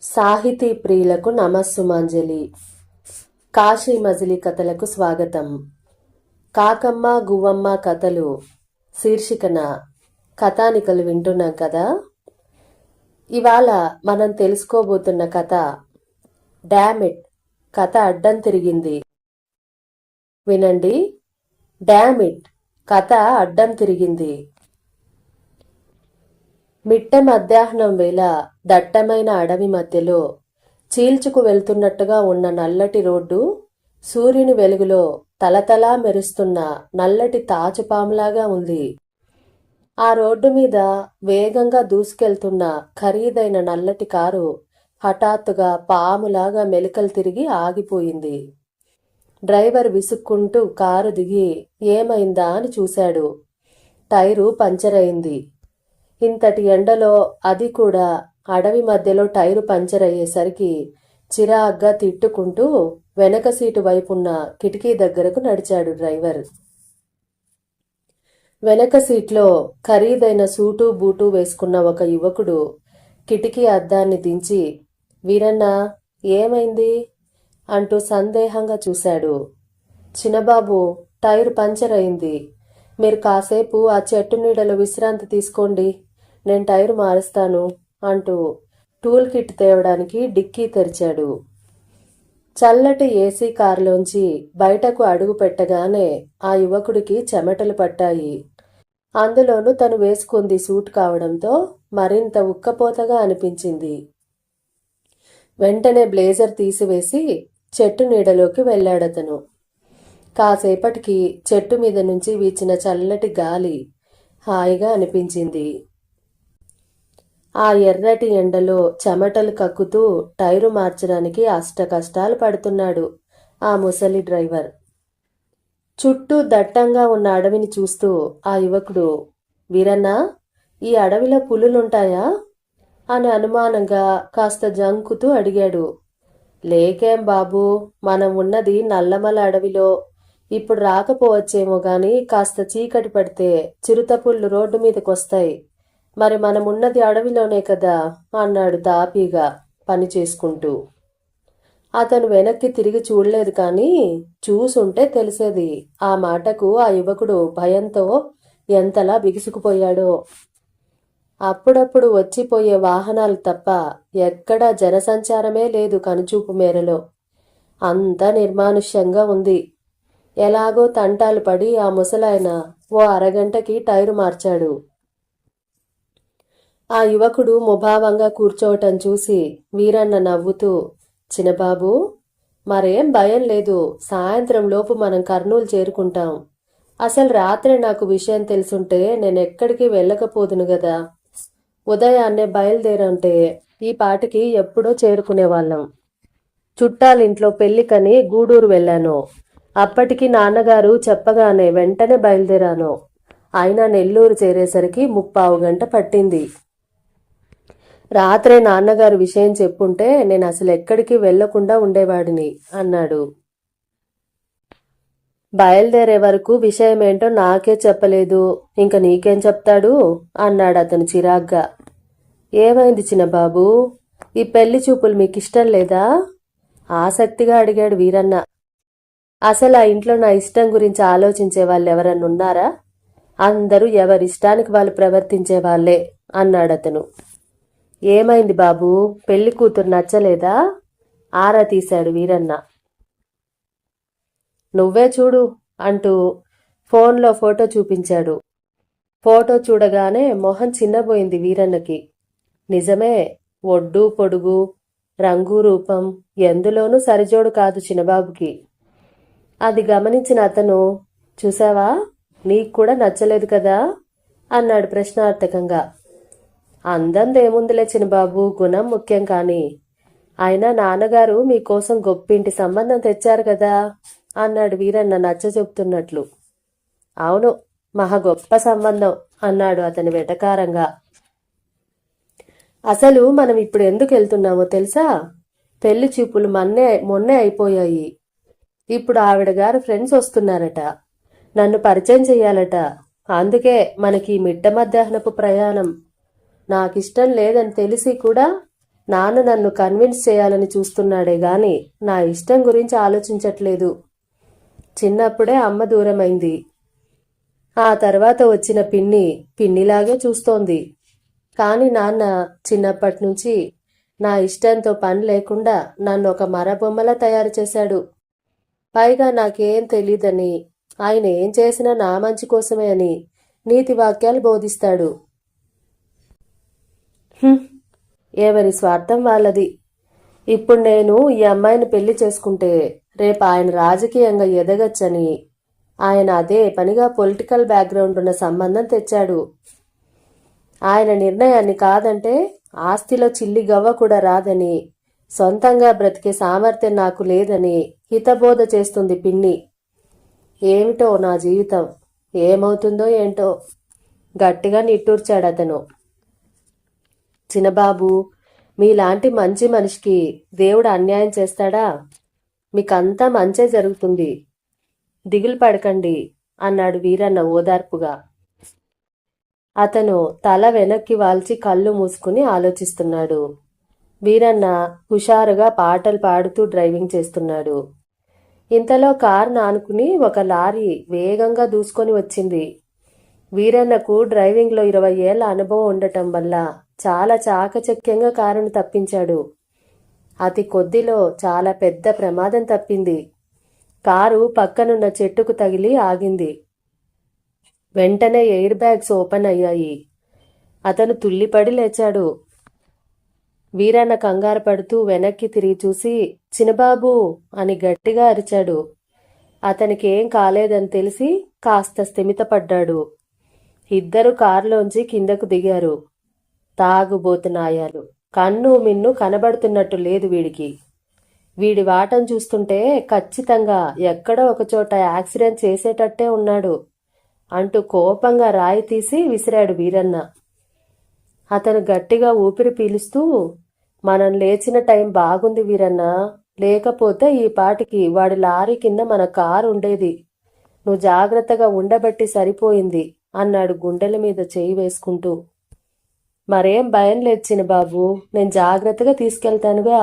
సాహితీ ప్రియులకు నమస్సుమాంజలి. కాశీ మజిలీ కథలకు స్వాగతం. కాకమ్మ గువ్వమ్మ కథలు శీర్షికన కథానికలు వింటున్నాం కదా. ఇవాళ మనం తెలుసుకోబోతున్న కథ డామిట్, కథ అడ్డం తిరిగింది. వినండి. డామిట్, కథ అడ్డం తిరిగింది. మిట్ట మధ్యాహ్నం వేళ దట్టమైన అడవి మధ్యలో చీల్చుకు వెళ్తున్నట్టుగా ఉన్న నల్లటి రోడ్డు సూర్యుని వెలుగులో తలతలా మెరుస్తున్న నల్లటి తాచుపాములాగా ఉంది. ఆ రోడ్డు మీద వేగంగా దూసుకెళ్తున్న ఖరీదైన నల్లటి కారు హఠాత్తుగా పాములాగా మెలికలు తిరిగి ఆగిపోయింది. డ్రైవర్ విసుక్కుంటూ కారు దిగి ఏమైందా అని చూశాడు. టైరు పంచర్ అయింది. ఇంతటి ఎండలో, అది కూడా అడవి మధ్యలో టైరు పంచర్ అయ్యేసరికి చిరాగ్గా తిట్టుకుంటూ వెనక సీటు వైపున్న కిటికీ దగ్గరకు నడిచాడు డ్రైవర్. వెనక సీట్లో ఖరీదైన సూటు బూటు వేసుకున్న ఒక యువకుడు కిటికీ అద్దాన్ని దించి, వీరన్నా ఏమైంది అంటూ సందేహంగా చూశాడు. చిన్నబాబు, టైరు పంచర్ అయింది. మీరు కాసేపు ఆ చెట్టు నీడలో విశ్రాంతి తీసుకోండి, నేను టైరు మారుస్తాను అంటూ టూల్ కిట్ తేవడానికి డిక్కీ తెరిచాడు. చల్లటి ఏసీ కారులోంచి బయటకు అడుగు పెట్టగానే ఆ యువకుడికి చెమటలు పట్టాయి. అందులోనూ తను వేసుకుంది సూట్ కావడంతో మరింత ఉక్కపోతగా అనిపించింది. వెంటనే బ్లేజర్ తీసివేసి చెట్టు నీడలోకి వెళ్ళాడతను. కాసేపటికి చెట్టు మీద నుంచి వీచిన చల్లటి గాలి హాయిగా అనిపించింది. ఆ ఎర్రటి ఎండలో చెమటలు కక్కుతూ టైరు మార్చడానికి అష్ట కష్టాలు పడుతున్నాడు ఆ ముసలి డ్రైవర్. చుట్టూ దట్టంగా ఉన్న అడవిని చూస్తూ ఆ యువకుడు, వీరన్నా, ఈ అడవిలో పులులుంటాయా అని అనుమానంగా కాస్త జంకుతూ అడిగాడు. లేకేం బాబూ, మనం ఉన్నది నల్లమల అడవిలో. ఇప్పుడు రాకపోవచ్చేమో గాని కాస్త చీకటి పడితే చిరుతపుళ్ళు రోడ్డు మీదకొస్తాయి. మరి మనమున్నది అడవిలోనే కదా అన్నాడు తాపీగా పని చేసుకుంటూ. అతను వెనక్కి తిరిగి చూడలేదు కానీ చూసుంటే తెలిసేది. ఆ మాటకు ఆ యువకుడు భయంతో ఎంతలా బిగుసుకుపోయాడో. అప్పుడప్పుడు వచ్చిపోయే వాహనాలు తప్ప ఎక్కడా జనసంచారమే లేదు కనుచూపు మేరలో. అంతా నిర్మానుష్యంగా ఉంది. ఎలాగో తంటాలు పడి ఆ ముసలాయన ఓ అరగంటకి టైరు మార్చాడు. ఆ యువకుడు ముభావంగా కూర్చోవటం చూసి వీరన్న నవ్వుతూ, చిన్నబాబు, మరేం భయం లేదు. సాయంత్రం లోపు మనం కర్నూలు చేరుకుంటాం. అసలు రాత్రే నాకు విషయం తెలుసుంటే నేనెక్కడికి వెళ్ళకపోదును గదా. ఉదయాన్నే బయలుదేరంటే ఈ పాటికి ఎప్పుడో చేరుకునేవాళ్ళం. చుట్టాలింట్లో పెళ్లికని గూడూరు వెళ్ళాను. అప్పటికి నాన్నగారు చెప్పగానే వెంటనే బయలుదేరాను. అయినా నెల్లూరు చేరేసరికి 3/4 గంట పట్టింది. రాత్రే నాన్నగారు విషయం చెప్పుంటే నేను అసలు ఎక్కడికి వెళ్లకుండా ఉండేవాడిని అన్నాడు. బయలుదేరే వరకు విషయమేంటో నాకే చెప్పలేదు, ఇంక నీకేం చెప్తాడు అన్నాడు అతను చిరాగ్గా. ఏమైంది చిన్నబాబు, ఈ పెళ్లి చూపులు మీకిష్టం లేదా ఆసక్తిగా అడిగాడు వీరన్న. అసలు ఆ ఇంట్లో నా ఇష్టం గురించి ఆలోచించే వాళ్ళు ఎవరన్నున్నారా? అందరూ ఎవరిష్టానికి వాళ్ళు ప్రవర్తించే వాళ్లే అన్నాడతను. ఏమైంది బాబూ, పెళ్లి కూతురు నచ్చలేదా ఆరా తీశాడు వీరన్న. నువ్వే చూడు అంటూ ఫోన్లో ఫోటో చూపించాడు. ఫోటో చూడగానే మొహం చిన్నబోయింది వీరన్నకి. నిజమే, ఒడ్డు పొడుగు, రంగు రూపం ఎందులోనూ సరిజోడు కాదు చిన్నబాబుకి. అది గమనించిన అతను, చూసావా, నీకు కూడా నచ్చలేదు కదా అన్నాడు ప్రశ్నార్థకంగా. అందందేముందిలే చిన్నబాబు, గుణం ముఖ్యం కాని. అయినా నాన్నగారు మీకోసం గొప్పింటి సంబంధం తెచ్చారు కదా అన్నాడు వీరన్న నచ్చ చెప్తున్నట్లు. అవును, మహా గొప్ప సంబంధం అన్నాడు అతని వెటకారంగా. అసలు మనం ఇప్పుడు ఎందుకు వెళ్తున్నామో తెలుసా? పెళ్లి చూపులు మొన్నే అయిపోయాయి. ఇప్పుడు ఆవిడ గారు ఫ్రెండ్స్ వస్తున్నారట, నన్ను పరిచయం చెయ్యాలట. అందుకే మనకి మిట్ట మధ్యాహ్నపు ప్రయాణం. నాకిష్టం లేదని తెలిసి కూడా నాన్న నన్ను కన్విన్స్ చేయాలని చూస్తున్నాడే గాని నా ఇష్టం గురించి ఆలోచించట్లేదు. చిన్నప్పుడే అమ్మ దూరమైంది. ఆ తర్వాత వచ్చిన పిన్ని పిన్నిలాగే చూస్తోంది. కాని నాన్న చిన్నప్పటి నుంచి నా ఇష్టంతో పని లేకుండా నన్ను ఒక మరబొమ్మలా తయారు చేశాడు. పైగా నాకేం తెలీదని, ఆయన ఏం చేసినా నా మంచి కోసమే అని నీతి వాక్యాలు బోధిస్తాడు. ఎవరి స్వార్థం వాళ్ళది. ఇప్పుడు నేను ఈ అమ్మాయిని పెళ్లి చేసుకుంటే రేపు ఆయన రాజకీయంగా ఎదగచ్చని ఆయన అదే పనిగా పొలిటికల్ బ్యాక్గ్రౌండ్ ఉన్న సంబంధం తెచ్చాడు. ఆయన నిర్ణయాన్ని కాదంటే ఆస్తిలో చిల్లి గవ్వ కూడా రాదని, సొంతంగా బ్రతికే సామర్థ్యం నాకు లేదని హితబోధ చేస్తుంది పిన్ని. ఏమిటో నా జీవితం, ఏమవుతుందో ఏంటో గట్టిగా నిట్టూర్చాడతను. చిన్నబాబు, మీలాంటి మంచి మనిషికి దేవుడు అన్యాయం చేస్తాడా? మీకంతా మంచే జరుగుతుంది, దిగులు పడకండి అన్నాడు వీరన్న ఓదార్పుగా. అతను తల వెనక్కి వాల్చి కళ్ళు మూసుకుని ఆలోచిస్తున్నాడు. వీరన్న హుషారుగా పాటలు పాడుతూ డ్రైవింగ్ చేస్తున్నాడు. ఇంతలో కారును ఆనుకుని ఒక లారీ వేగంగా దూసుకొని వచ్చింది. వీరన్నకు డ్రైవింగ్లో 20 ఏళ్ల అనుభవం ఉండటం వల్ల చాలా చాకచక్యంగా కారును తప్పించాడు. అతి కొద్దిలో చాలా పెద్ద ప్రమాదం తప్పింది. కారు పక్కనున్న చెట్టుకు తగిలి ఆగింది. వెంటనే ఎయిర్ బ్యాగ్స్ ఓపెన్ అయ్యాయి. అతను తుల్లిపడి లేచాడు. వీరన్న కంగారు పడుతూ వెనక్కి తిరిగి చూసి చిన్నబాబు అని గట్టిగా అరిచాడు. అతనికేం కాలేదని తెలిసి కాస్త స్థిమితపడ్డాడు. ఇద్దరు కారులోంచి కిందకు దిగారు. తాగుబోతునాయాలు, కన్ను మిన్ను కనబడుతున్నట్టు లేదు వీడికి. వీడి వాటం చూస్తుంటే ఖచ్చితంగా ఎక్కడో ఒకచోట యాక్సిడెంట్ చేసేటట్టే ఉన్నాడు అంటూ కోపంగా రాయి తీసి విసిరాడు వీరన్న. అతను గట్టిగా ఊపిరి పీలుస్తూ, మనం లేచిన టైం బాగుంది వీరన్న, లేకపోతే ఈ పాటికి వాడి లారీ కింద మన కారు ఉండేది. నువ్వు జాగ్రత్తగా ఉండబట్టి సరిపోయింది అన్నాడు గుండెల మీద చేయి వేసుకుంటూ. మరేం భయం లేదు చిన్నబాబు, నేను జాగ్రత్తగా తీసుకెళ్తానుగా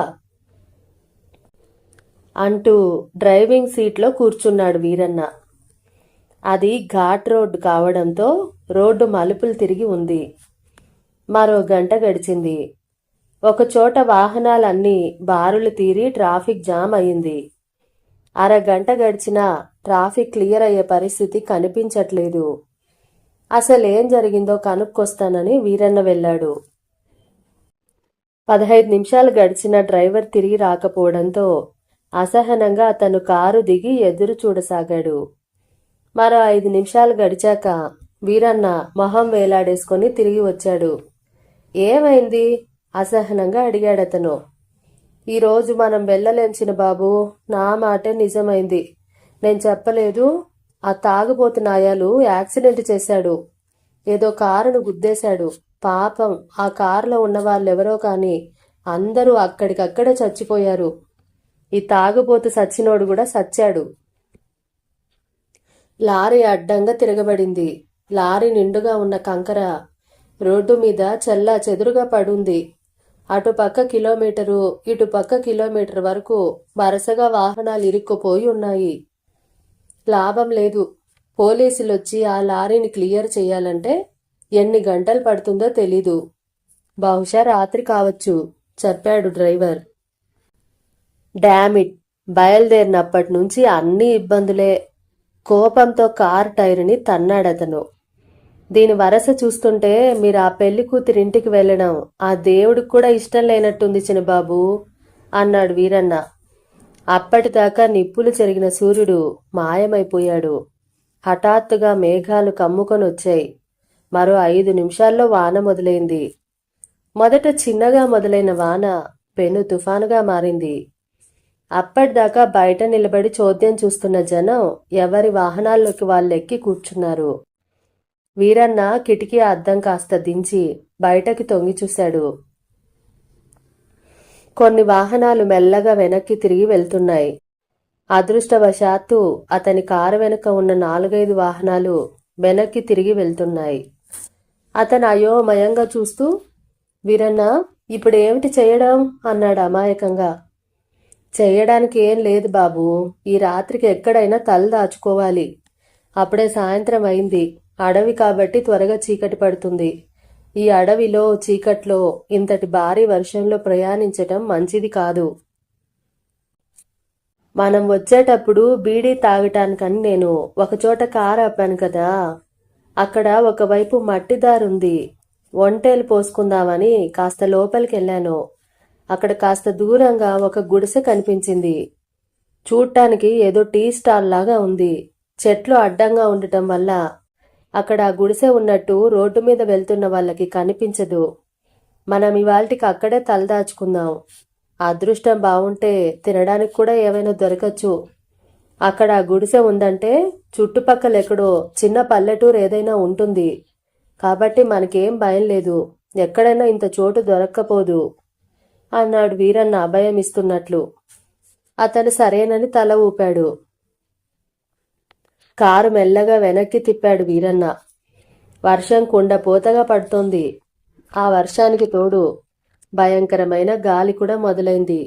అంటూ డ్రైవింగ్ సీట్లో కూర్చున్నాడు వీరన్న. అది ఘాట్ రోడ్డు కావడంతో రోడ్డు మలుపులు తిరిగి ఉంది. మరో గంట గడిచింది. ఒకచోట వాహనాలన్నీ బారులు తీరి ట్రాఫిక్ జామ్ అయింది. అరగంట గడిచినా ట్రాఫిక్ క్లియర్ అయ్యే పరిస్థితి కనిపించట్లేదు. అసలేం జరిగిందో కనుక్కొస్తానని వీరన్న వెళ్ళాడు. 15 నిమిషాలు గడిచిన డ్రైవర్ తిరిగి రాకపోవడంతో అసహనంగా అతను కారు దిగి ఎదురు చూడసాగాడు. మరో 5 నిమిషాలు గడిచాక వీరన్న మొహం వేలాడేసుకొని తిరిగి వచ్చాడు. ఏమైంది? అసహనంగా అడిగాడతను. ఈరోజు మనం వెళ్ళలేం చిన్నబాబు, నా మాటే నిజమైంది. నేను చెప్పలేదు, ఆ తాగుబోతునాయాలు యాక్సిడెంట్ చేశాడు. ఏదో కారును గుద్దేశాడు. పాపం ఆ కారులో ఉన్న వాళ్ళెవరో కాని అందరూ అక్కడికక్కడే చచ్చిపోయారు. ఈ తాగుబోతు సచ్చినోడు కూడా సచ్చాడు. లారీ అడ్డంగా తిరగబడింది. లారీ నిండుగా ఉన్న కంకర రోడ్డు మీద చెల్లా చెదురుగా పడుంది. అటుపక్క కిలోమీటరు, ఇటుపక్క కిలోమీటర్ వరకు వరుసగా వాహనాలు ఇరుక్కుపోయి ఉన్నాయి. లాభం లేదు. పోలీసులొచ్చి ఆ లారీని క్లియర్ చేయాలంటే ఎన్ని గంటలు పడుతుందో తెలీదు. బహుశా రాత్రి కావచ్చు చెప్పాడు డ్రైవర్. డామిట్, బయలుదేరినప్పటి నుంచి అన్ని ఇబ్బందులే. కోపంతో కారు టైరుని తన్నాడతను. దీని వరస చూస్తుంటే మీరు ఆ పెళ్లి కూతురింటికి వెళ్ళడం ఆ దేవుడికి కూడా ఇష్టం లేనట్టుంది చిన్నబాబు అన్నాడు వీరన్న. అప్పటిదాకా నిప్పులు చెరిగిన సూర్యుడు మాయమైపోయాడు. హఠాత్తుగా మేఘాలు కమ్ముకొని వచ్చాయి. మరో 5 నిమిషాల్లో వాన మొదలైంది. మొదట చిన్నగా మొదలైన వాన పెను తుఫానుగా మారింది. అప్పటిదాకా బయట నిలబడి చోద్యం చూస్తున్న జనం ఎవరి వాహనాల్లోకి వాళ్ళెక్కి కూర్చున్నారు. వీరన్న కిటికీ అద్దం కాస్త దించి బయటకి తొంగి చూశాడు. కొన్ని వాహనాలు మెల్లగా వెనక్కి తిరిగి వెళ్తున్నాయి. అదృష్టవశాత్తు అతని కారు వెనుక ఉన్న 4-5 వాహనాలు వెనక్కి తిరిగి వెళ్తున్నాయి. అతను అయోమయంగా చూస్తూ, వీరన్న ఇప్పుడు ఏమిటి చేయడం అన్నాడు అమాయకంగా. చెయ్యడానికి ఏం లేదు బాబూ, ఈ రాత్రికి ఎక్కడైనా తల దాచుకోవాలి. అప్పుడే సాయంత్రం అయింది. అడవి కాబట్టి త్వరగా చీకటి పడుతుంది. ఈ అడవిలో చీకట్లో ఇంతటి భారీ వర్షంలో ప్రయాణించటం మంచిది కాదు. మనం వచ్చేటప్పుడు బీడీ తాగటానికని నేను ఒకచోట కారు ఆపాను కదా, అక్కడ ఒకవైపు మట్టి దారుంది. ఒంటేలు పోసుకుందామని కాస్త లోపలికెళ్ళాను. అక్కడ కాస్త దూరంగా ఒక గుడిసె కనిపించింది. చూడ్డానికి ఏదో టీ స్టాల్ లాగా ఉంది. చెట్లు అడ్డంగా ఉండటం వల్ల అక్కడ ఆ గుడిసె ఉన్నట్టు రోడ్డు మీద వెళ్తున్న వాళ్ళకి కనిపించదు. మనం ఇవాల్టికి అక్కడే తలదాచుకుందాం. అదృష్టం బావుంటే తినడానికి కూడా ఏమైనా దొరకచ్చు. అక్కడ ఆ గుడిసె ఉందంటే చుట్టుపక్కల ఎక్కడో చిన్న పల్లెటూరు ఏదైనా ఉంటుంది. కాబట్టి మనకేం భయం లేదు. ఎక్కడైనా ఇంత చోటు దొరక్కపోదు అన్నాడు వీరన్న అభయం ఇస్తున్నట్లు. అతను సరేనని తల ఊపాడు. కారు మెల్లగా వెనక్కి తిప్పాడు వీరన్న. వర్షం కుండపోతగా పడుతోంది. ఆ వర్షానికి తోడు భయంకరమైన గాలి కూడా మొదలైంది.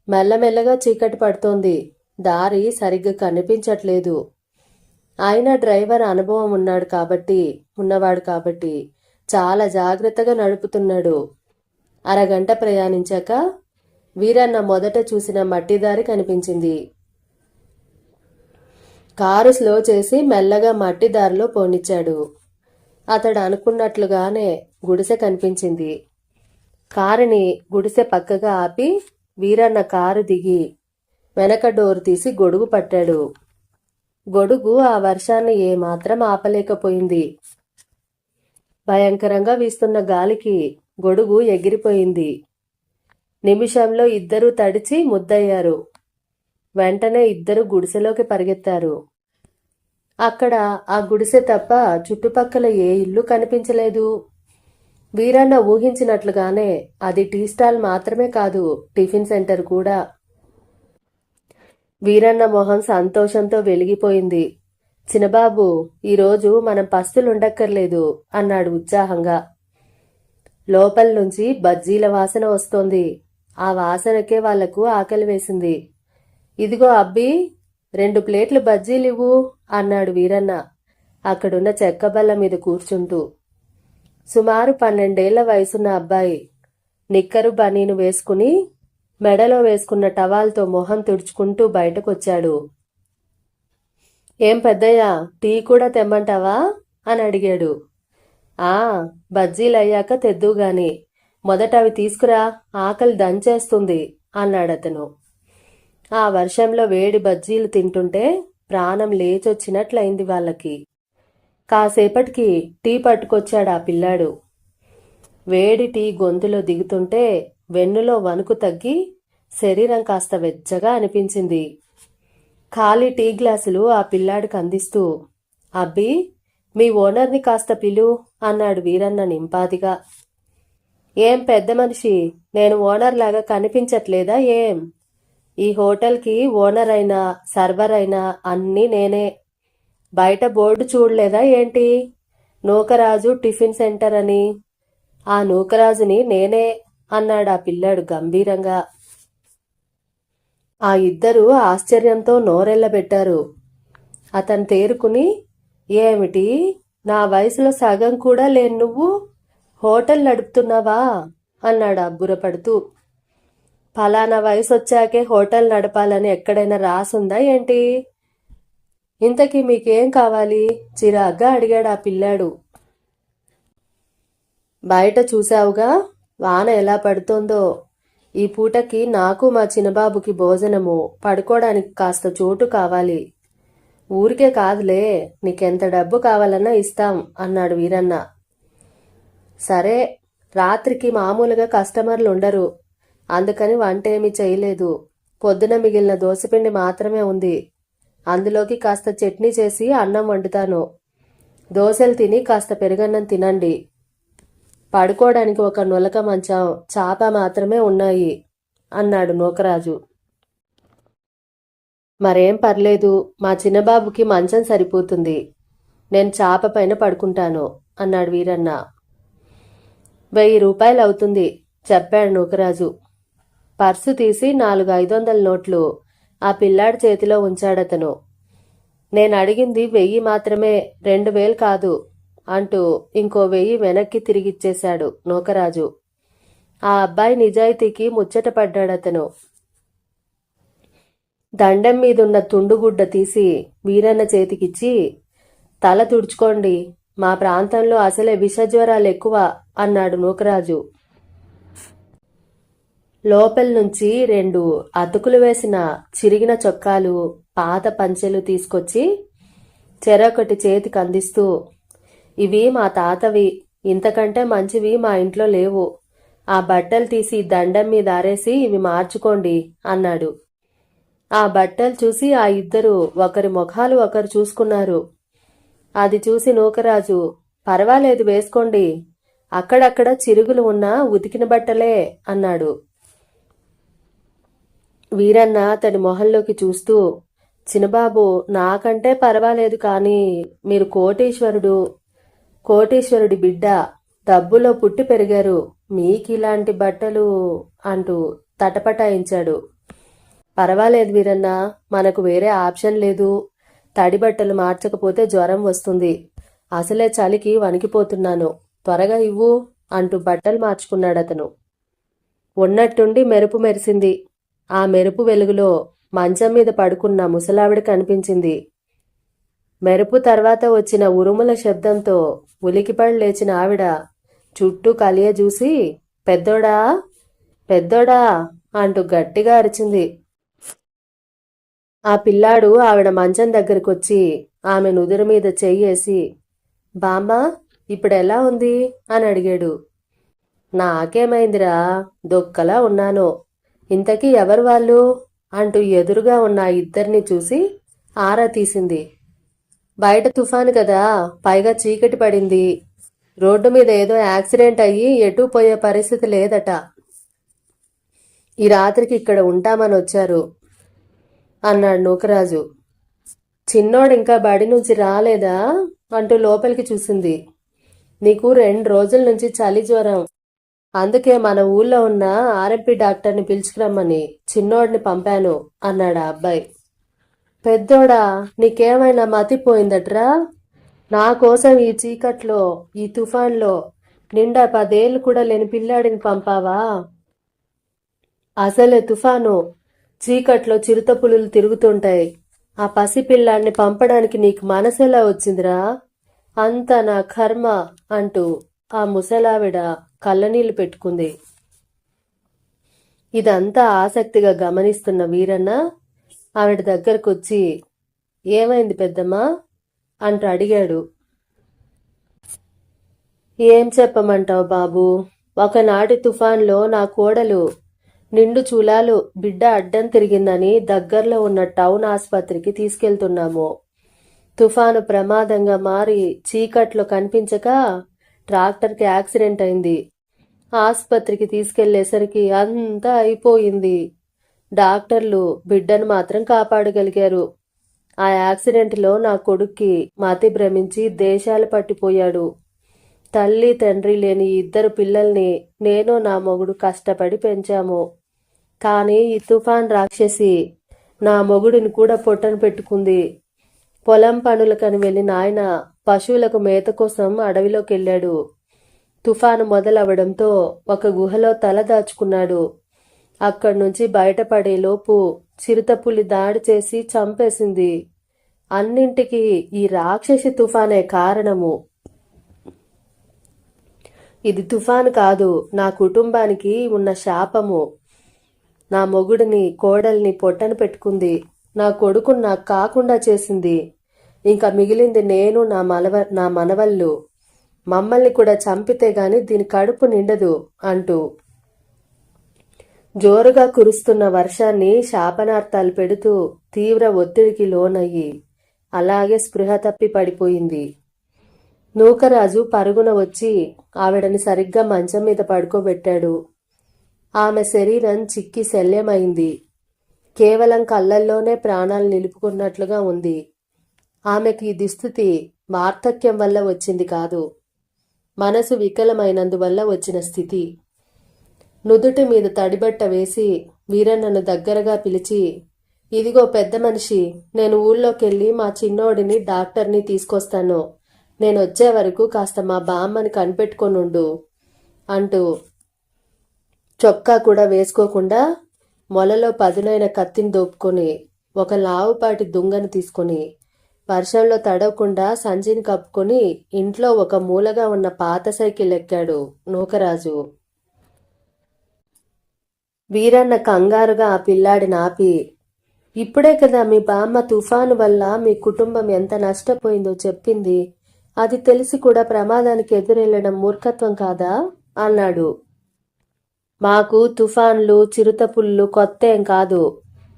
మెల్లమెల్లగా చీకటి పడుతోంది. దారి సరిగ్గా కనిపించట్లేదు. అయినా డ్రైవర్ అనుభవం ఉన్నవాడు కాబట్టి చాలా జాగ్రత్తగా నడుపుతున్నాడు. అరగంట ప్రయాణించాక వీరన్న మొదట చూసిన మట్టిదారి కనిపించింది. కారు స్లో చేసి మెల్లగా మట్టిదారిలో పోనిచ్చాడు. అతడు అనుకున్నట్లుగానే గుడిసె కనిపించింది. కారుని గుడిసె పక్కగా ఆపి వీరన్న కారు దిగి వెనక డోరు తీసి గొడుగు పట్టాడు. గొడుగు ఆ వర్షాన్ని ఏమాత్రం ఆపలేకపోయింది. భయంకరంగా వీస్తున్న గాలికి గొడుగు ఎగిరిపోయింది. నిమిషంలో ఇద్దరూ తడిచి ముద్దయ్యారు. వెంటనే ఇద్దరు గుడిసెలోకి పరిగెత్తారు. అక్కడ ఆ గుడిసె తప్ప చుట్టుపక్కల ఏ ఇల్లు కనిపించలేదు. వీరన్న ఊహించినట్లుగానే అది టీ స్టాల్ మాత్రమే కాదు, టిఫిన్ సెంటర్ కూడా. వీరన్న మొహం సంతోషంతో వెలిగిపోయింది. చిన్నబాబు, ఈరోజు మనం పస్తులుండక్కర్లేదు అన్నాడు ఉత్సాహంగా. లోపల నుంచి బజ్జీల వాసన వస్తోంది. ఆ వాసనకే వాళ్లకు ఆకలి వేసింది. ఇదిగో అబ్బి, 2 ప్లేట్లు బజ్జీలివ్వు అన్నాడు వీరన్న అక్కడున్న చెక్కబల్ల మీద కూర్చుంటూ. సుమారు 12 ఏళ్ల వయసున్న అబ్బాయి నిక్కరు బనీను వేసుకుని మెడలో వేసుకున్న టవాల్తో మొహం తుడుచుకుంటూ బయటకొచ్చాడు. ఏం పెద్దయ్యా, టీ కూడా తెమ్మంటావా అని అడిగాడు. ఆ, బజ్జీలయ్యాక తెద్దుగాని, మొదట అవి తీసుకురా, ఆకలి దంచేస్తుంది అన్నాడతను. ఆ వర్షంలో వేడి బజ్జీలు తింటుంటే ప్రాణం లేచొచ్చినట్లయింది వాళ్ళకి. కాసేపటికి టీ పట్టుకొచ్చాడు ఆ పిల్లాడు. వేడి టీ గొంతులో దిగుతుంటే వెన్నులో వణుకు తగ్గి శరీరం కాస్త వెచ్చగా అనిపించింది. ఖాళీ టీ గ్లాసులు ఆ పిల్లాడికి అందిస్తూ, అబ్బి, మీ ఓనర్ని కాస్త పిలు అన్నాడు వీరన్న నింపాదిగా. ఏం పెద్ద మనిషి, నేను ఓనర్ లాగా కనిపించట్లేదా ఏం? ఈ హోటల్కి ఓనర్ అయినా సర్వర్ అయినా అన్నీ నేనే. బయట బోర్డు చూడలేదా ఏంటి? నూకరాజు టిఫిన్ సెంటర్ అని. ఆ నూకరాజుని నేనే అన్నాడు ఆ పిల్లాడు గంభీరంగా. ఆ ఇద్దరూ ఆశ్చర్యంతో నోరెళ్లబెట్టారు. అతను తేరుకుని, ఏమిటి, నా వయసులో సగం కూడా లేని నువ్వు హోటల్ నడుపుతున్నావా అన్నాడు అబ్బురపడుతూ. ఫలానా వయసు వచ్చాకే హోటల్ నడపాలని ఎక్కడైనా రాసుందా ఏంటి? ఇంతకీ మీకేం కావాలి చిరాగ్గా అడిగాడు ఆ పిల్లాడు. బయట చూశావుగా వాన ఎలా పడుతోందో. ఈ పూటకి నాకు మా చిన్నబాబుకి భోజనము, పడుకోవడానికి కాస్త చోటు కావాలి. ఊరికే కాదులే, నీకెంత డబ్బు కావాలన్నా ఇస్తాం అన్నాడు వీరన్న. సరే, రాత్రికి మామూలుగా కస్టమర్లు ఉండరు, అందుకని వంటేమీ చేయలేదు. పొద్దున మిగిలిన దోసపిండి మాత్రమే ఉంది. అందులోకి కాస్త చట్నీ చేసి అన్నం వండుతాను. దోశలు తిని కాస్త పెరుగన్నం తినండి. పడుకోవడానికి ఒక నులక మంచం, చాప మాత్రమే ఉన్నాయి అన్నాడు నూకరాజు. మరేం పర్లేదు, మా చిన్నబాబుకి మంచం సరిపోతుంది. నేను చాప పైన పడుకుంటాను అన్నాడు వీరన్న. 1000 రూపాయలు అవుతుంది. చెప్పాడు నూకరాజు. పర్సు తీసి 4 500 నోట్లు ఆ పిల్లాడి చేతిలో ఉంచాడతను. నేను అడిగింది 1000 మాత్రమే, 2000 కాదు అంటూ ఇంకో 1000 వెనక్కి తిరిగిచ్చేశాడు నూకరాజు. ఆ అబ్బాయి నిజాయితీకి ముచ్చటపడ్డాడతను. దండెం మీదున్న తుండుగుడ్డ తీసి వీరన్న చేతికిచ్చి, తల తుడుచుకోండి, మా ప్రాంతంలో అసలే విషజ్వరాలు ఎక్కువ అన్నాడు నూకరాజు. లోపల నుంచి 2 అతుకులు వేసిన చిరిగిన చొక్కాలు, పాత పంచెలు తీసుకొచ్చి చెరొకటి చేతికి అందిస్తూ, ఇవి మా తాతవి, ఇంతకంటే మంచివి మా ఇంట్లో లేవు, ఆ బట్టలు తీసి దండం మీద ఆరేసి ఇవి మార్చుకోండి అన్నాడు. ఆ బట్టలు చూసి ఆ ఇద్దరు ఒకరి ముఖాలు ఒకరు చూసుకున్నారు. అది చూసి నూకరాజు, పర్వాలేదు వేసుకోండి, అక్కడక్కడ చిరుగులు ఉన్నా ఉతికిన బట్టలే అన్నాడు. వీరన్న అతడి మొహంలోకి చూస్తూ, చిన్నబాబు, నాకంటే పర్వాలేదు, కానీ మీరు కోటీశ్వరుడి బిడ్డ, డబ్బులో పుట్టి పెరిగారు, మీకిలాంటి బట్టలు అంటూ తటపటాయించాడు. పర్వాలేదు వీరన్న, మనకు వేరే ఆప్షన్ లేదు, తడి బట్టలు మార్చకపోతే జ్వరం వస్తుంది, అసలే చలికి వణికిపోతున్నాను, త్వరగా ఇవ్వు అంటూ బట్టలు మార్చుకున్నాడతను. ఉన్నట్టుండి మెరుపు మెరిసింది. ఆ మెరుపు వెలుగులో మంచం మీద పడుకున్న ముసలావిడ కనిపించింది. మెరుపు తర్వాత వచ్చిన ఉరుముల శబ్దంతో ఉలికిపడి లేచిన ఆవిడ చుట్టూ కలియజూసి, పెద్దోడా పెద్దోడా అంటూ గట్టిగా అరిచింది. ఆ పిల్లాడు ఆవిడ మంచం దగ్గరకొచ్చి ఆమె నుదురు మీద చెయ్యేసి, బామ్మ, ఇప్పుడెలా ఉంది అని అడిగాడు. నాకేమైందిరా, దొక్కలా ఉన్నాను, ఇంతకీ ఎవరు వాళ్ళు అంటూ ఎదురుగా ఉన్న ఇద్దరిని చూసి ఆరా తీసింది. బయట తుఫాను కదా, పైగా చీకటి పడింది, రోడ్డు మీద ఏదో యాక్సిడెంట్ అయ్యి ఎటూ పోయే పరిస్థితి లేదట, ఈ రాత్రికి ఇక్కడ ఉంటామని వచ్చారు అన్నాడు నూకరాజు. చిన్నోడు ఇంకా బడి నుంచి రాలేదా అంటూ లోపలికి చూసింది. నీకు 2 రోజుల నుంచి చలి జ్వరం, అందుకే మన ఊళ్ళో ఉన్న ఆర్ఎంపీ డాక్టర్ని పిలుచుకురమ్మని చిన్నోడిని పంపాను అన్నాడు ఆ అబ్బాయి. పెద్దోడా, నీకేమైనా మతిపోయిందట్రా, నా కోసం ఈ చీకట్లో ఈ తుఫాన్లో నిండా 10 ఏళ్ళు కూడా లేని పిల్లాడిని పంపావా? అసలే తుఫాను, చీకట్లో చిరుత పులులు తిరుగుతుంటాయి, ఆ పసిపిల్లాడిని పంపడానికి నీకు మనసెలా వచ్చిందిరా, అంతా నా కర్మ అంటూ ఆ ముసలావిడ కళ్ళనీళ్లు పెట్టుకుంది. ఇదంతా ఆసక్తిగా గమనిస్తున్న వీరన్న ఆవిడ దగ్గరకొచ్చి, ఏమైంది పెద్దమ్మా అంటూ అడిగాడు. ఏం చెప్పమంటావు బాబు, ఒకనాటి తుఫాన్లో నా కోడలు నిండు చూలాలు బిడ్డ అడ్డం తిరిగిందని దగ్గరలో ఉన్న టౌన్ ఆసుపత్రికి తీసుకెళ్తున్నాము. తుఫాను ప్రమాదంగా మారి చీకట్లో కనిపించక ట్రాక్టర్కి యాక్సిడెంట్ అయింది. ఆసుపత్రికి తీసుకెళ్లేసరికి అంతా అయిపోయింది. డాక్టర్లు బిడ్డను మాత్రం కాపాడగలిగారు. ఆ యాక్సిడెంట్లో నా కొడుక్కి మతి భ్రమించి దేశాలు పట్టిపోయాడు. తల్లి తండ్రి లేని 2 పిల్లల్ని నేను నా మొగుడు కష్టపడి పెంచాము. కానీ ఈ తుఫాన్ రాక్షసి నా మొగుడిని కూడా పొట్టను పెట్టుకుంది. పొలం పనులకని వెళ్ళిన ఆయన పశువులకు మేత కోసం అడవిలోకి వెళ్ళాడు. తుఫాను మొదలవడంతో ఒక గుహలో తల దాచుకున్నాడు. అక్కడి నుంచి బయటపడేలోపు చిరుతపులి దాడి చేసి చంపేసింది. అన్నింటికీ ఈ రాక్షసి తుఫానే కారణము. ఇది తుఫాను కాదు, నా కుటుంబానికి ఉన్న శాపము. నా మొగుడిని కోడల్ని పొట్టను పెట్టుకుంది, నా కొడుకుని నాకు కాకుండా చేసింది. ఇంకా మిగిలింది నేను, నా మనవళ్ళు. మమ్మల్ని కూడా చంపితే గాని దీని కడుపు నిండదు అంటూ జోరుగా కురుస్తున్న వర్షాన్ని శాపనార్థాలు పెడుతూ తీవ్ర ఒత్తిడికి లోనయ్యి అలాగే స్పృహ తప్పి పడిపోయింది. నూకరాజు పరుగున వచ్చి ఆవిడని సరిగ్గా మంచం మీద పడుకోబెట్టాడు. ఆమె శరీరం చిక్కి శల్యమైంది. కేవలం కళ్ళల్లోనే ప్రాణాలు నిలుపుకున్నట్లుగా ఉంది. ఆమెకి ఈ దుస్థితి వార్ధక్యం వల్ల వచ్చింది కాదు, మనసు వికలమైనందువల్ల వచ్చిన స్థితి. నుదుటి మీద తడిబట్ట వేసి వీరన్నను దగ్గరగా పిలిచి, ఇదిగో పెద్ద మనిషి, నేను ఊళ్ళోకెళ్ళి మా చిన్నోడిని డాక్టర్ని తీసుకొస్తాను. నేనొచ్చే వరకు కాస్త మా బామ్మని కనిపెట్టుకొనుండు అంటూ చొక్కా కూడా వేసుకోకుండా మొలలో పదునైన కత్తిని దోపుకొని ఒక లావుపాటి దుంగను తీసుకొని వర్షంలో తడవకుండా సంచిని కప్పుకొని ఇంట్లో ఒక మూలగా ఉన్న పాత సైకిల్ ఎక్కాడు నూకరాజు. వీరన్న కంగారుగా ఆ పిల్లాడిని ఆపి, ఇప్పుడే కదా మీ బామ్మ తుఫాను వల్ల మీ కుటుంబం ఎంత నష్టపోయిందో చెప్పింది. అది తెలిసి కూడా ప్రమాదానికి ఎదురెళ్లడం మూర్ఖత్వం కాదా అన్నాడు. మాకు తుఫాన్లు చిరుతపుళ్ళు కొత్తేం కాదు,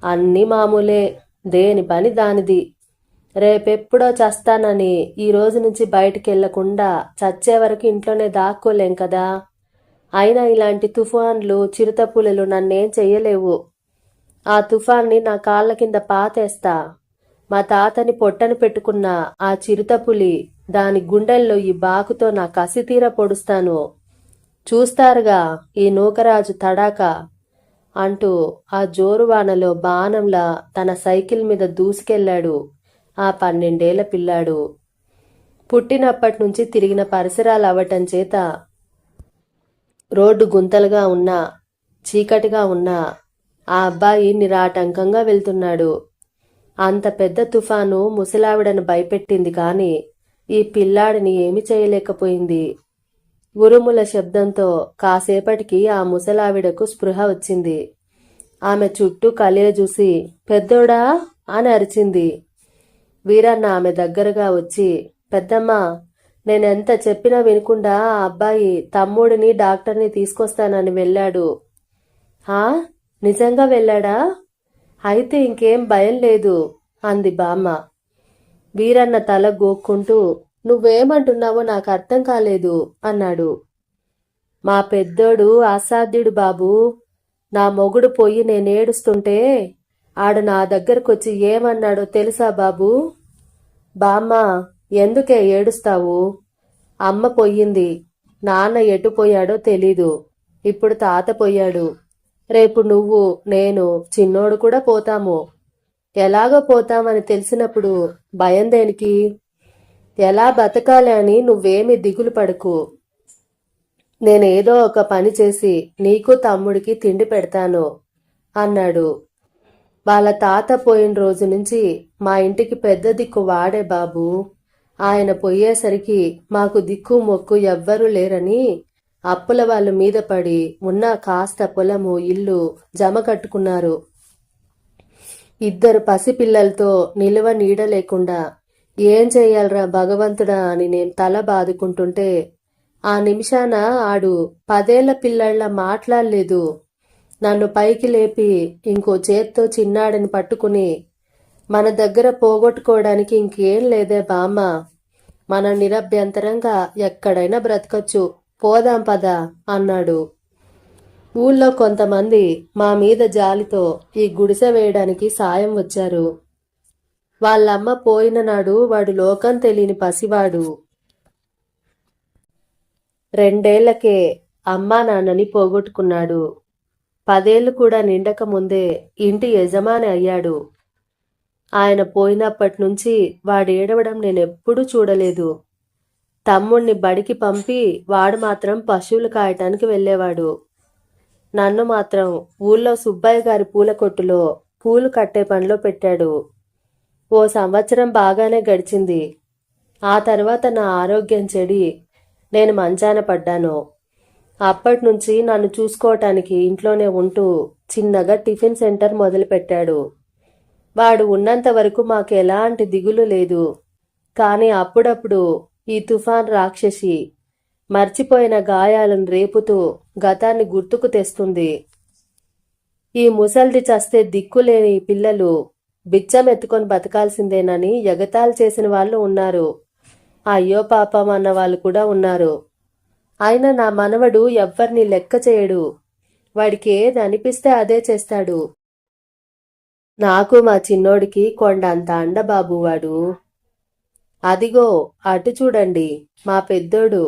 అన్నీ మామూలే, దేని పని దానిది. రేపెప్పుడో చస్తానని ఈ రోజు నుంచి బయటికెళ్లకుండా చచ్చే వరకు ఇంట్లోనే దాక్కోలేం కదా. అయినా ఇలాంటి తుఫాన్లు చిరుతపులులు నన్నేం చెయ్యలేవు. ఆ తుఫాన్ని నా కాళ్ళ కింద పాతేస్తా. మా తాతని పొట్టను పెట్టుకున్న ఆ చిరుతపులి దాని గుండెల్లో ఈ బాకుతో నా కసితీర పొడుస్తాను. చూస్తారుగా ఈ నూకరాజు తడాక అంటూ ఆ జోరువానలో బాణంలా తన సైకిల్ మీద దూసుకెళ్లాడు ఆ 12 ఏళ్ల పిల్లాడు. పుట్టినప్పటి నుంచి తిరిగిన పరిసరాలు అవ్వటం చేత రోడ్డు గుంతలుగా ఉన్నా చీకటిగా ఉన్నా ఆ అబ్బాయి నిరాటంకంగా వెళ్తున్నాడు. అంత పెద్ద తుఫాను ముసలావిడను భయపెట్టింది కాని ఈ పిల్లాడిని ఏమి చేయలేకపోయింది. ఉరుముల శబ్దంతో కాసేపటికి ఆ ముసలావిడకు స్పృహ వచ్చింది. ఆమె చుట్టూ కలియజూసి పెద్దోడా అని అరిచింది. వీరన్న ఆమె దగ్గరగా వచ్చి, పెద్దమ్మా, నేనెంత చెప్పినా వినకుండా ఆ అబ్బాయి తమ్ముడిని డాక్టర్ని తీసుకొస్తానని వెళ్ళాడు. హా, నిజంగా వెళ్ళాడా? అయితే ఇంకేం భయం లేదు అంది బామ్మ. వీరన్న తల గోక్కుంటూ, నువ్వేమంటున్నావో నాకు అర్థం కాలేదు అన్నాడు. మా పెద్దోడు అసాధ్యుడు బాబూ. నా మొగుడు పోయి నేనేడుస్తుంటే ఆడు నా దగ్గరకొచ్చి ఏమన్నాడో తెలుసా బాబూ? బామ్మ, ఎందుకే ఏడుస్తావు? అమ్మ పోయింది, నాన్న ఎటుపోయాడో తెలీదు, ఇప్పుడు తాత పోయాడు, రేపు నువ్వు నేను చిన్నోడు కూడా పోతాము. ఎలాగో పోతామని తెలిసినప్పుడు భయం దేనికి? ఎలా బతకాలి అని నువ్వేమి దిగులు పడకు. నేనేదో ఒక పని చేసి నీకు తమ్ముడికి తిండి పెడతాను అన్నాడు. వాళ్ళ తాత పోయిన రోజు నుంచి మా ఇంటికి పెద్ద దిక్కు వాడే బాబు. ఆయన పోయేసరికి మాకు దిక్కు మొక్కు ఎవ్వరూ లేరని అప్పుల వాళ్ళ మీద పడి ఉన్న కాస్త పొలము ఇల్లు జమ కట్టుకున్నారు. 2 పసిపిల్లలతో నిలువ నీడ లేకుండా ఏం చెయ్యాలరా భగవంతుడా అని నేను తల బాదుకుంటుంటే ఆ నిమిషాన ఆడు 10 ఏళ్ల పిల్లళ్ళ మాట్లాడలేదు. నన్ను పైకి లేపి ఇంకో చేత్తో చిన్నాడిని పట్టుకుని, మన దగ్గర పోగొట్టుకోవడానికి ఇంకేం లేదే బామ్మ, మనం నిరభ్యంతరంగా ఎక్కడైనా బ్రతకచ్చు, పోదాం పద అన్నాడు. ఊళ్ళో కొంతమంది మా మీద జాలితో ఈ గుడిసె వేయడానికి సాయం వచ్చారు. వాళ్ళమ్మ పోయిన నాడు వాడు లోకం తెలియని పసివాడు. 2 ఏళ్లకే అమ్మా నాన్నని పోగొట్టుకున్నాడు. 10 ఏళ్లు కూడా నిండక ముందే ఇంటి యజమాని అయ్యాడు. ఆయన పోయినప్పటి నుంచి వాడేడవడం నేనెప్పుడూ చూడలేదు. తమ్ముణ్ణి బడికి పంపి వాడు మాత్రం పశువులు కాయటానికి వెళ్ళేవాడు. నన్ను మాత్రం ఊళ్ళో సుబ్బయ్య గారి పూల కొట్టులో పూలు కట్టే పనిలో పెట్టాడు. ఓ సంవత్సరం బాగానే గడిచింది. ఆ తర్వాత నా ఆరోగ్యం చెడి నేను మంచాన పడ్డాను. అప్పటినుంచి నన్ను చూసుకోవటానికి ఇంట్లోనే ఉంటూ చిన్నగా టిఫిన్ సెంటర్ మొదలుపెట్టాడు. వాడు ఉన్నంత వరకు మాకు ఎలాంటి దిగులు లేదు. కానీ అప్పుడప్పుడు ఈ తుఫాన్ రాక్షసి మర్చిపోయిన గాయాలను రేపుతూ గతాన్ని గుర్తుకు తెస్తుంది. ఈ ముసల్ది చస్తే దిక్కులేని పిల్లలు బిచ్చమెత్తుకొని బతకాల్సిందేనని ఎగతాళి చేసిన వాళ్ళు ఉన్నారు. అయ్యో పాపం అన్న వాళ్ళు కూడా ఉన్నారు. అయినా నా మనవడు ఎవ్వరిని లెక్క చేయడు. వాడికి ఏది అనిపిస్తే అదే చేస్తాడు. నాకు మా చిన్నోడికి కొండంత అండబాబు వాడు. అదిగో అటు చూడండి, మా పెద్దోడు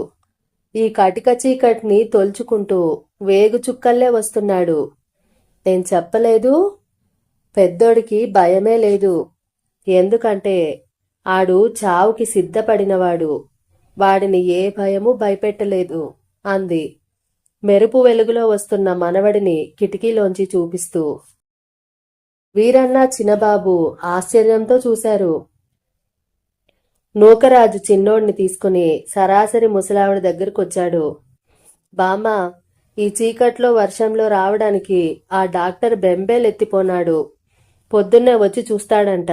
ఈ కటిక చీకటిని తొలుచుకుంటూ వేగు చుక్కల్లే వస్తున్నాడు. నేను చెప్పలేదు? పెద్దోడికి భయమే లేదు. ఎందుకంటే ఆడు చావుకి సిద్ధపడినవాడు. వాడిని ఏ భయమూ భయపెట్టలేదు అంది మెరుపు వెలుగులో వస్తున్న మనవడిని కిటికీలోంచి చూపిస్తూ. వీరన్న చిన్నబాబు ఆశ్చర్యంతో చూశారు. నూకరాజు చిన్నోడిని తీసుకుని సరాసరి ముసలావిడ దగ్గరకొచ్చాడు. బామ్మ, ఈ చీకట్లో వర్షంలో రావడానికి ఆ డాక్టర్ బెంబేలెత్తిపోనాడు. పొద్దున్నే వచ్చి చూస్తాడంట.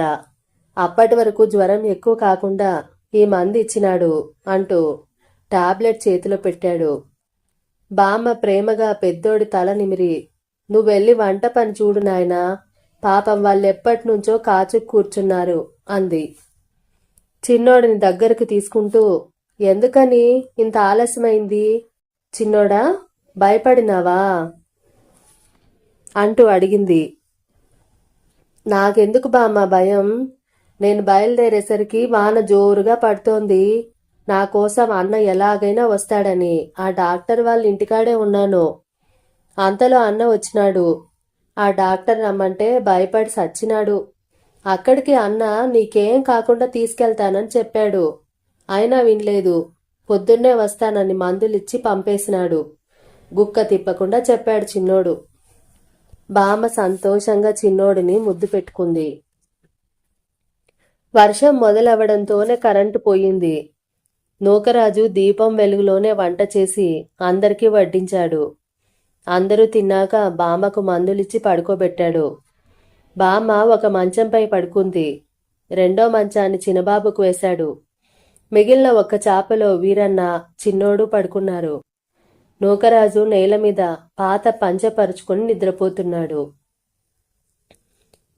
అప్పటి వరకు జ్వరం ఎక్కువ కాకుండా ఈ మందు ఇచ్చినాడు అంటూ టాబ్లెట్ చేతిలో పెట్టాడు. బామ్మ ప్రేమగా పెద్దోడి తల నిమిరి, నువ్వెళ్ళి వంట పని చూడు నాయనా, పాపం వాళ్ళెప్పటినుంచో కాచు కూర్చున్నారు అంది. చిన్నోడిని దగ్గరకు తీసుకుంటూ, ఎందుకని ఇంత ఆలస్యమైంది చిన్నోడా, భయపడినావా అంటూ అడిగింది. నాకెందుకు బామ్మ భయం? నేను బయలుదేరేసరికి వాన జోరుగా పడుతోంది. నా కోసం అన్న ఎలాగైనా వస్తాడని ఆ డాక్టర్ వాళ్ళ ఇంటికాడే ఉన్నాను. అంతలో అన్న వచ్చినాడు. ఆ డాక్టర్ రమ్మంటే భయపడి సచ్చినాడు. అక్కడికి అన్న నీకేం కాకుండా తీసుకెళ్తానని చెప్పాడు. అయినా వినలేదు. పొద్దున్నే వస్తానని మందులిచ్చి పంపేసినాడు. గుక్క తిప్పకుండా చెప్పాడు చిన్నోడు. బామ్మ సంతోషంగా చిన్నోడిని ముద్దు పెట్టుకుంది. వర్షం మొదలవడంతోనే కరెంటు పోయింది. నూకరాజు దీపం వెలుగులోనే వంట చేసి అందరికీ వడ్డించాడు. అందరూ తిన్నాక బామ్మకు మందులిచ్చి పడుకోబెట్టాడు. బామ్మ ఒక మంచంపై పడుకుంది. రెండో మంచాన్ని చిన్నబాబుకు వేశాడు. మిగిలిన ఒక్క చాపలో వీరన్న, చిన్నోడు పడుకున్నారు. నూకరాజు నేల మీద పాత పంచపరుచుకుని నిద్రపోతున్నాడు.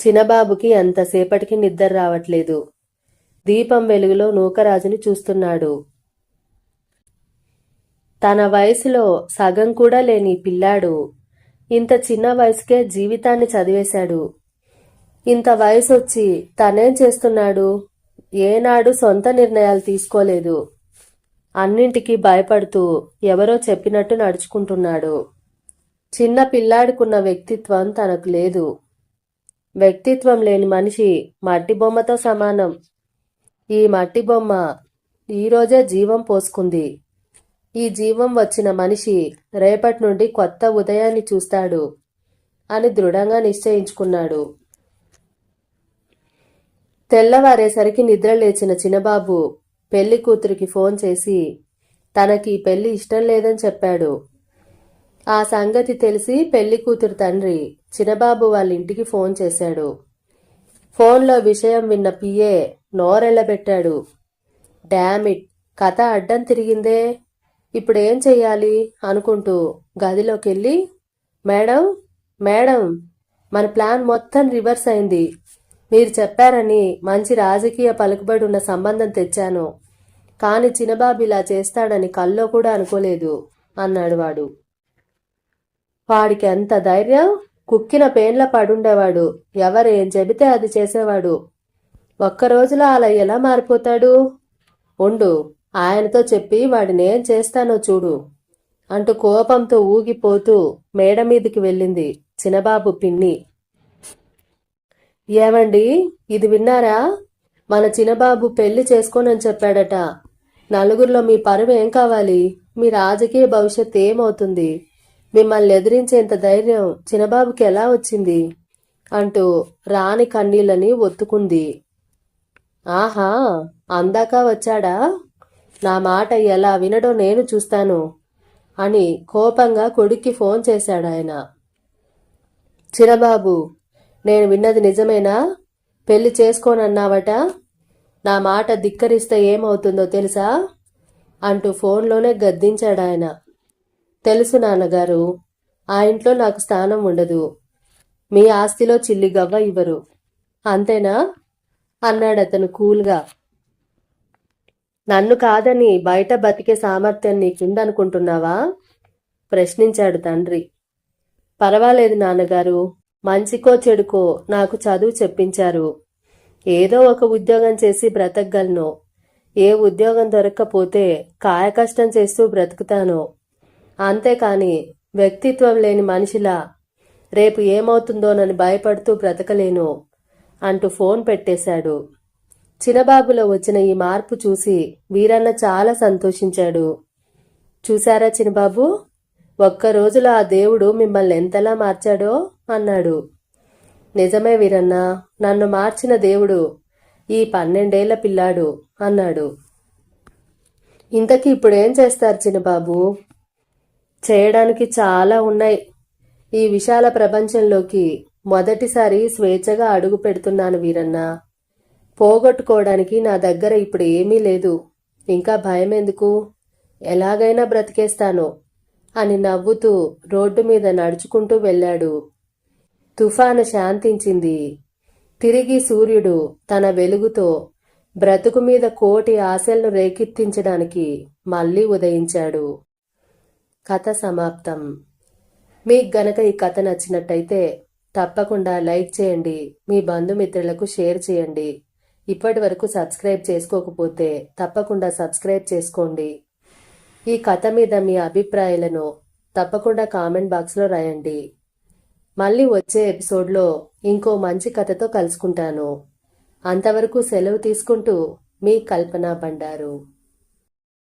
చిన్నబాబుకి ఎంతసేపటికి నిద్ర రావట్లేదు. దీపం వెలుగులో నూకరాజుని చూస్తున్నాడు. తన వయసులో సగం కూడా లేని పిల్లాడు ఇంత చిన్న వయసుకే జీవితాన్ని చదివేశాడు. ఇంత వయసొచ్చి తనేం చేస్తున్నాడు? ఏనాడు సొంత నిర్ణయాలు తీసుకోలేదు. అన్నింటికీ భయపడుతూ ఎవరో చెప్పినట్టు నడుచుకుంటున్నాడు. చిన్న పిల్లాడికున్న వ్యక్తిత్వం తనకు లేదు. వ్యక్తిత్వం లేని మనిషి మట్టి బొమ్మతో సమానం. ఈ మట్టి బొమ్మ ఈరోజే జీవం పోసుకుంది. ఈ జీవం వచ్చిన మనిషి రేపటి నుండి కొత్త ఉదయాన్ని చూస్తాడు అని దృఢంగా నిశ్చయించుకున్నాడు. తెల్లవారేసరికి నిద్ర లేచిన చిన్నబాబు పెళ్లి కూతురికి ఫోన్ చేసి తనకి పెళ్లి ఇష్టం లేదని చెప్పాడు. ఆ సంగతి తెలిసి పెళ్లి కూతురు తండ్రి చిన్నబాబు వాళ్ళ ఇంటికి ఫోన్ చేశాడు. ఫోన్లో విషయం విన్న పిఏ నోరెళ్లబెట్టాడు. డామిట్, కథ అడ్డం తిరిగిందే, ఇప్పుడేం చెయ్యాలి అనుకుంటూ గదిలోకెళ్ళి, మేడం మేడం, మన ప్లాన్ మొత్తం రివర్స్ అయింది. మీరు చెప్పారని మంచి రాజకీయ పలుకుబడి ఉన్న సంబంధం తెచ్చాను. కాని చిన్నబాబు ఇలా చేస్తాడని కల్లో కూడా అనుకోలేదు అన్నాడు వాడు. వాడికి ఎంత ధైర్యం! కుక్కిన పేన్ల పడుండేవాడు. ఎవరేం చెబితే అది చేసేవాడు. ఒక్కరోజులో అలా ఎలా మారిపోతాడు? ఉండు, ఆయనతో చెప్పి వాడినేం చేస్తానో చూడు అంటూ కోపంతో ఊగిపోతూ మేడ మీదికి వెళ్ళింది చిన్నబాబు పిన్ని. ఏవండి, ఇది విన్నారా? మన చిన్నబాబు పెళ్లి చేసుకోనని చెప్పాడట. నలుగురిలో మీ పరువు ఏం కావాలి? మీ రాజకీయ భవిష్యత్ ఏమవుతుంది? మిమ్మల్ని ఎదిరించేంత ధైర్యం చిన్నబాబుకి ఎలా వచ్చింది అంటూ రాణి కన్నీళ్ళని ఒత్తుకుంది. ఆహా, అందాక వచ్చాడా? నా మాట ఎలా వినడో నేను చూస్తాను అని కోపంగా కొడుక్కి ఫోన్ చేశాడాయన. చిన్నబాబు, నేను విన్నది నిజమేనా? పెళ్లి చేసుకోనన్నావట. నా మాట ధిక్కరిస్తే ఏమవుతుందో తెలుసా అంటూ ఫోన్లోనే గద్దించాడాయన. తెలుసు నాన్నగారు, ఆ ఇంట్లో నాకు స్థానం ఉండదు. మీ ఆస్తిలో చిల్లి గవ్వ ఇవ్వరు, అంతేనా అన్నాడతను కూల్గా. నన్ను కాదని బయట బతికే సామర్థ్యం నీకుందనుకుంటున్నావా ప్రశ్నించాడు తండ్రి. పర్వాలేదు నాన్నగారు, మంచికో చెడుకో నాకు చదువు చెప్పించారు. ఏదో ఒక ఉద్యోగం చేసి బ్రతకగలను. ఏ ఉద్యోగం దొరక్కపోతే కాయకష్టం చేస్తూ బ్రతుకుతాను. అంతేకాని వ్యక్తిత్వం లేని మనిషిలా రేపు ఏమవుతుందోనని భయపడుతూ బ్రతకలేను అంటూ ఫోన్ పెట్టేశాడు. చిన్నబాబులో వచ్చిన ఈ మార్పు చూసి వీరన్న చాలా సంతోషించాడు. చూశారా చిన్నబాబు, ఒక్క రోజులో ఆ దేవుడు మిమ్మల్ని ఎంతలా మార్చాడో అన్నాడు. నిజమే వీరన్న, నన్ను మార్చిన దేవుడు ఈ 12 ఏళ్ల పిల్లాడు అన్నాడు. ఇంతకీ ఇప్పుడేం చేస్తారు చిన్నబాబు? చేయడానికి చాలా ఉన్నాయి. ఈ విశాల ప్రపంచంలోకి మొదటిసారి స్వేచ్ఛగా అడుగు పెడుతున్నాను వీరన్న. పోగొట్టుకోవడానికి నా దగ్గర ఇప్పుడు ఏమీ లేదు. ఇంకా భయం ఎందుకు? ఎలాగైనా బ్రతికేస్తాను అని నవ్వుతూ రోడ్డు మీద నడుచుకుంటూ వెళ్ళాడు. తుఫాను శాంతించింది. తిరిగి సూర్యుడు తన వెలుగుతో బ్రతుకు మీద కోటి ఆశలను రేకెత్తించడానికి మళ్లీ ఉదయించాడు. కథ సమాప్తం. మీకు గనక ఈ కథ నచ్చినట్టయితే తప్పకుండా లైక్ చేయండి, మీ బంధుమిత్రులకు షేర్ చేయండి. ఇప్పటి వరకు సబ్స్క్రైబ్ చేసుకోకపోతే తప్పకుండా సబ్స్క్రైబ్ చేసుకోండి. ఈ కథ మీద మీ అభిప్రాయాలను తప్పకుండా కామెంట్ బాక్స్లో రాయండి. మళ్ళీ వచ్చే ఎపిసోడ్లో ఇంకో మంచి కథతో కలుసుకుంటాను. అంతవరకు సెలవు తీసుకుంటూ మీ కల్పన బండారు.